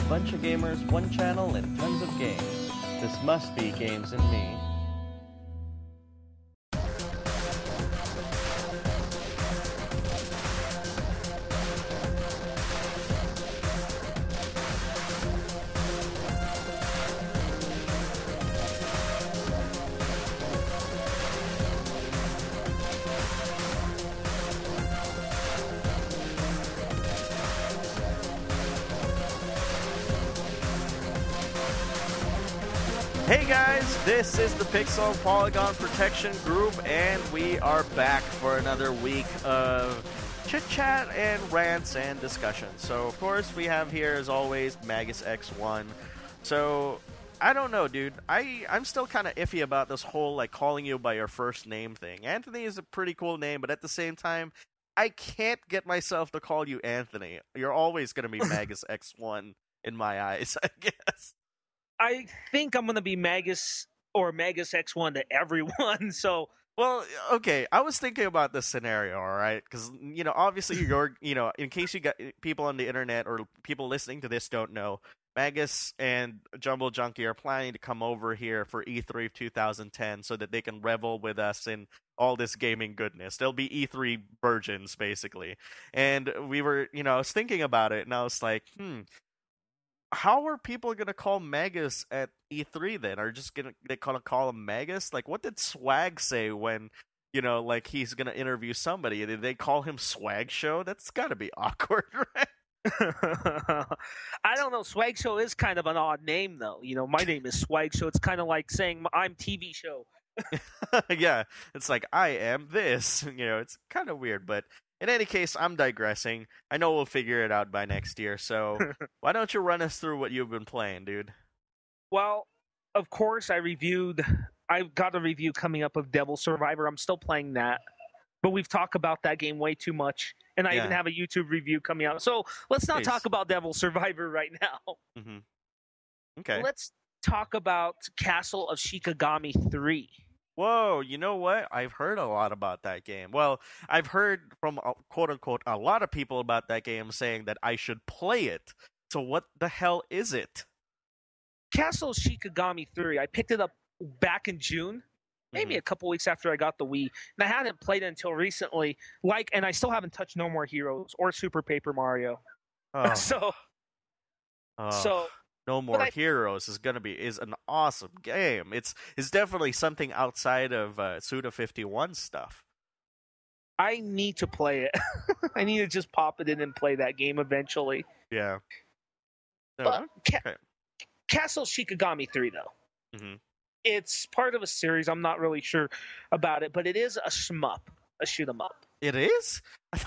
bunch of gamers, one channel, and tons of games. This must be Games and Me. Hey guys, this is the Pixel Polygon Protection Group, and we are back for another week of chit-chat and rants and discussions. So, of course, we have here, as always, Magus X1. So, I don't know, dude. I'm still kind of iffy about this whole, like, calling you by your first name thing. Anthony is a pretty cool name, but at the same time, I can't get myself to call you Anthony. You're always going to be Magus X1 in my eyes, I guess. I think I'm going to be Magus or Magus X1 to everyone, so... Well, okay, I was thinking about this scenario, all right? Because, obviously you're, in case you got people on the internet or people listening to this don't know, Magus and Jumbo Junkie are planning to come over here for E3 of 2010 so that they can revel with us in all this gaming goodness. They'll be E3 virgins, basically. And we were, I was thinking about it, and I was like, how are people going to call Magus at E3 then? Are they going to call him Magus? Like, what did Swag say when, he's going to interview somebody? Did they call him Swag Show? That's got to be awkward, right? I don't know. Swag Show is kind of an odd name, though. My name is Swag Show. It's kind of like saying I'm TV Show. Yeah, it's like, I am this. It's kind of weird, but... In any case, I'm digressing. I know we'll figure it out by next year, so why don't you run us through what you've been playing, dude? Well, of course, I've got a review coming up of Devil Survivor. I'm still playing that, but we've talked about that game way too much, and I even have a YouTube review coming out. So let's not talk about Devil Survivor right now. Mm-hmm. Okay. Let's talk about Castle of Shikigami 3. Whoa, you know what? I've heard a lot about that game. Well, I've heard from, quote-unquote, a lot of people about that game saying that I should play it. So what the hell is it? Castle Shikigami 3. I picked it up back in June, maybe a couple weeks after I got the Wii. And I hadn't played it until recently. And I still haven't touched No More Heroes or Super Paper Mario. Oh. So No More Heroes is an awesome game. It's definitely something outside of Suda51 stuff. I need to play it. I need to just pop it in and play that game eventually. Yeah. But Castle Shikigami 3, though. Mm-hmm. It's part of a series. I'm not really sure about it, but it is a shmup, a shoot 'em up. It is?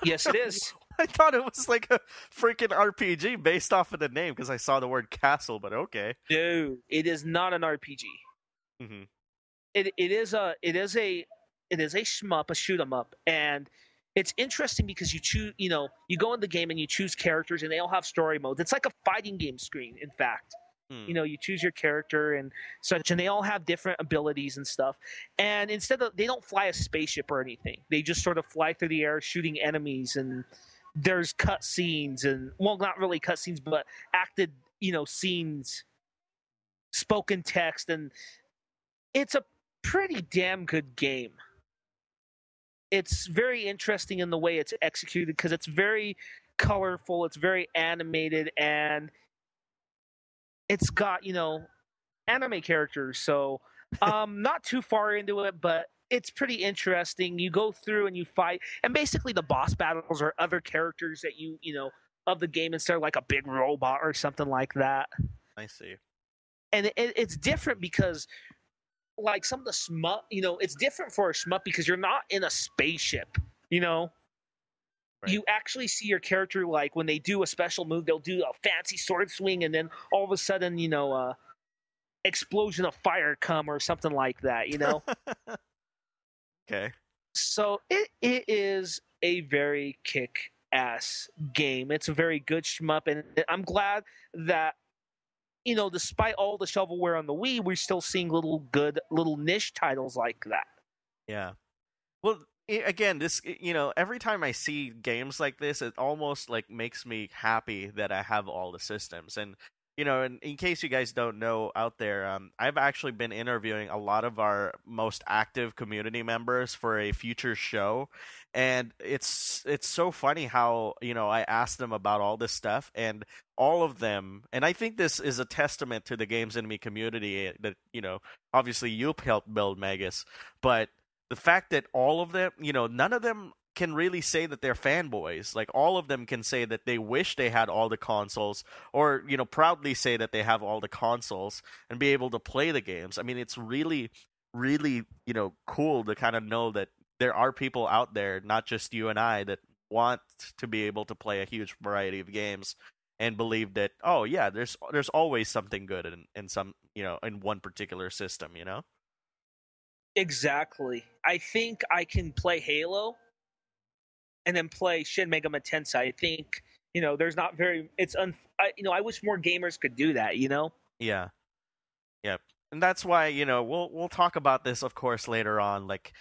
Yes, it is. I thought it was like a freaking RPG based off of the name because I saw the word castle, but okay. No, it is not an RPG. Mm-hmm. It is a shmup, a shoot 'em up, and it's interesting because you choose. You go in the game and you choose characters, and they all have story modes. It's like a fighting game screen, in fact. You choose your character and such, and they all have different abilities and stuff. And they don't fly a spaceship or anything. They just sort of fly through the air shooting enemies, and there's cutscenes and, well, not really cutscenes, but acted, scenes, spoken text, and it's a pretty damn good game. It's very interesting in the way it's executed because it's very colorful, it's very animated, and it's got, anime characters, so not too far into it, but it's pretty interesting. You go through and you fight, and basically the boss battles are other characters that of the game instead of like a big robot or something like that. I see. And it's different because, like, some of the shmup, it's different for a shmup because you're not in a spaceship, Right. You actually see your character, like, when they do a special move, they'll do a fancy sword swing, and then all of a sudden, explosion of fire come or something like that, Okay. So it is a very kick-ass game. It's a very good shmup, and I'm glad that, despite all the shovelware on the Wii, we're still seeing little niche titles like that. Yeah. Well, again, this, every time I see games like this, it almost like makes me happy that I have all the systems. And in case you guys don't know out there, I've actually been interviewing a lot of our most active community members for a future show, and it's so funny how I asked them about all this stuff, and all of them, and I think this is a testament to the Games and Me community that obviously you helped build Magus, but the fact that all of them, none of them can really say that they're fanboys. Like all of them can say that they wish they had all the consoles, or proudly say that they have all the consoles and be able to play the games. I mean, it's really, really cool to kind of know that there are people out there, not just you and I, that want to be able to play a huge variety of games and believe that, oh yeah, there's always something good in some in one particular system. Exactly. I think I can play Halo and then play Shin Megami Tensei. I think there's not very. I wish more gamers could do that. Yeah. Yep. And that's why, we'll talk about this, of course, later on, like,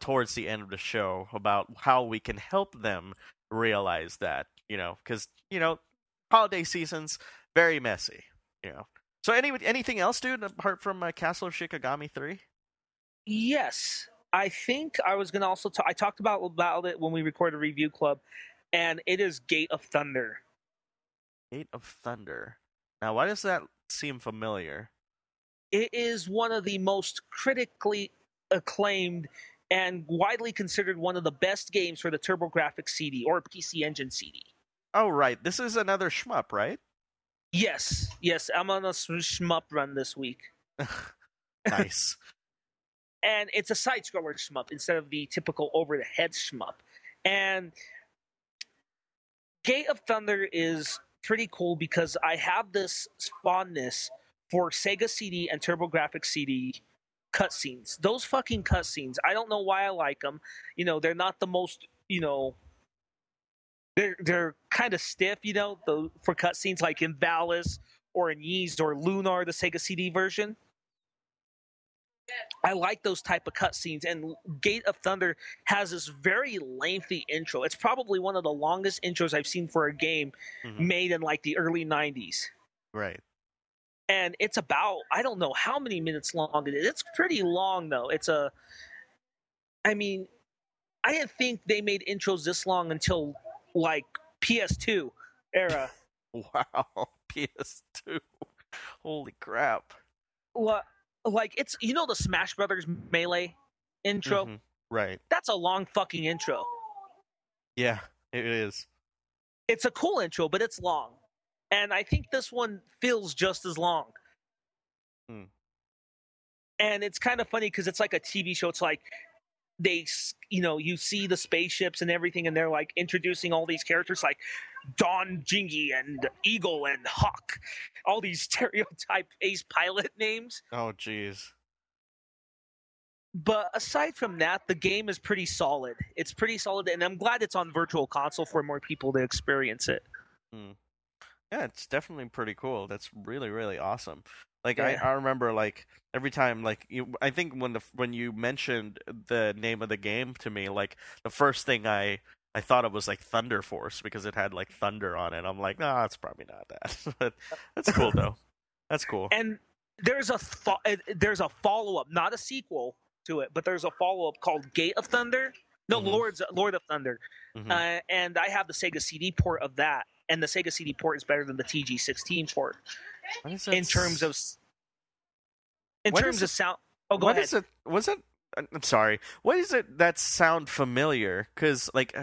towards the end of the show, about how we can help them realize that, because, holiday season's very messy, So anything else, dude, apart from Castle of Shikigami 3? Yes. I think I was going to also I talked about it when we recorded Review Club, and it is Gate of Thunder. Gate of Thunder. Now, why does that seem familiar? It is one of the most critically acclaimed and widely considered one of the best games for the TurboGrafx CD or PC Engine CD. Oh, right. This is another shmup, right? Yes. I'm on a shmup run this week. Nice. And it's a side-scroller shmup instead of the typical over-the-head shmup. And Gate of Thunder is pretty cool because I have this fondness for Sega CD and TurboGrafx CD cutscenes. Those fucking cutscenes, I don't know why I like them. They're not the most, they're kind of stiff, for cutscenes like in Valis or in Ys or Lunar, the Sega CD version. I like those type of cutscenes, and Gate of Thunder has this very lengthy intro. It's probably one of the longest intros I've seen for a game made in like the early 90s. Right. And it's about, I don't know how many minutes long it is. It's pretty long, though. I didn't think they made intros this long until like PS2 era. Wow, PS2. Holy crap. Like it's the Smash Brothers Melee intro, right? That's a long fucking intro. Yeah, it is. It's a cool intro, but it's long, and I think this one feels just as long. And it's kind of funny because it's like a TV show. It's like you see the spaceships and everything, and they're like introducing all these characters like Don Jingy and Eagle and Hawk, all these stereotype ace pilot names. Oh, jeez. But aside from that, the game is pretty solid. It's pretty solid, and I'm glad it's on Virtual Console for more people to experience it. Yeah, it's definitely pretty cool. That's really, really awesome. Like I remember, like every time, like I think when you mentioned the name of the game to me, like the first thing I thought it was like Thunder Force because it had like thunder on it. I'm like, no, it's probably not that. But that's cool though. That's cool. And there's a follow-up, not a sequel to it, but there's a follow-up called Gate of Thunder. No, Lord of Thunder. And I have the Sega CD port of that, and the Sega CD port is better than the TG16 port in terms of sound. Oh, go ahead. I'm sorry. What is it that sound familiar? Because like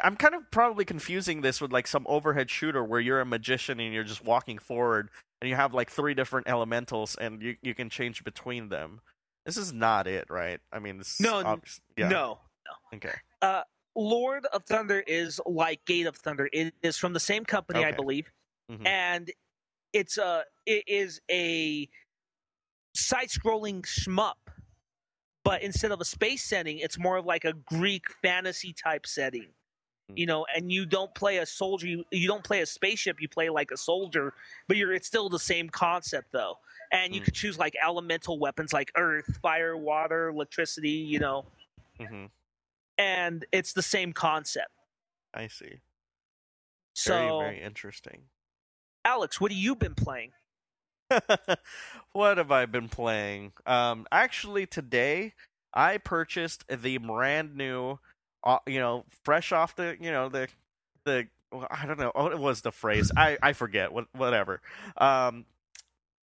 I'm kind of probably confusing this with like some overhead shooter where you're a magician and you're just walking forward and you have like 3 different elementals and you can change between them. This is not it, right? I mean, this no. Okay. Lord of Thunder is like Gate of Thunder. It is from the same company, I believe, and it is a side-scrolling shmup. But instead of a space setting, it's more of like a Greek fantasy type setting, and you don't play a soldier, you don't play a spaceship, you play like a soldier, but it's still the same concept though. And you could choose like elemental weapons like earth, fire, water, electricity, and it's the same concept. I see. So very, very interesting. Alex, what have you been playing? What have I been playing? Actually, today I purchased the brand new, fresh off the, the well, I don't know what was the phrase. I forget. Whatever. Um,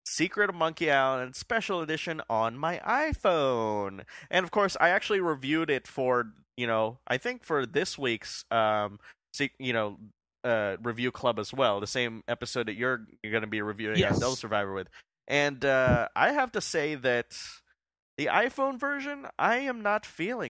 Secret of Monkey Island Special Edition on my iPhone, and of course, I actually reviewed it for I think for this week's review club as well, the same episode that you're going to be reviewing Yes. Devil Survivor with. And I have to say that the iPhone version, I am not feeling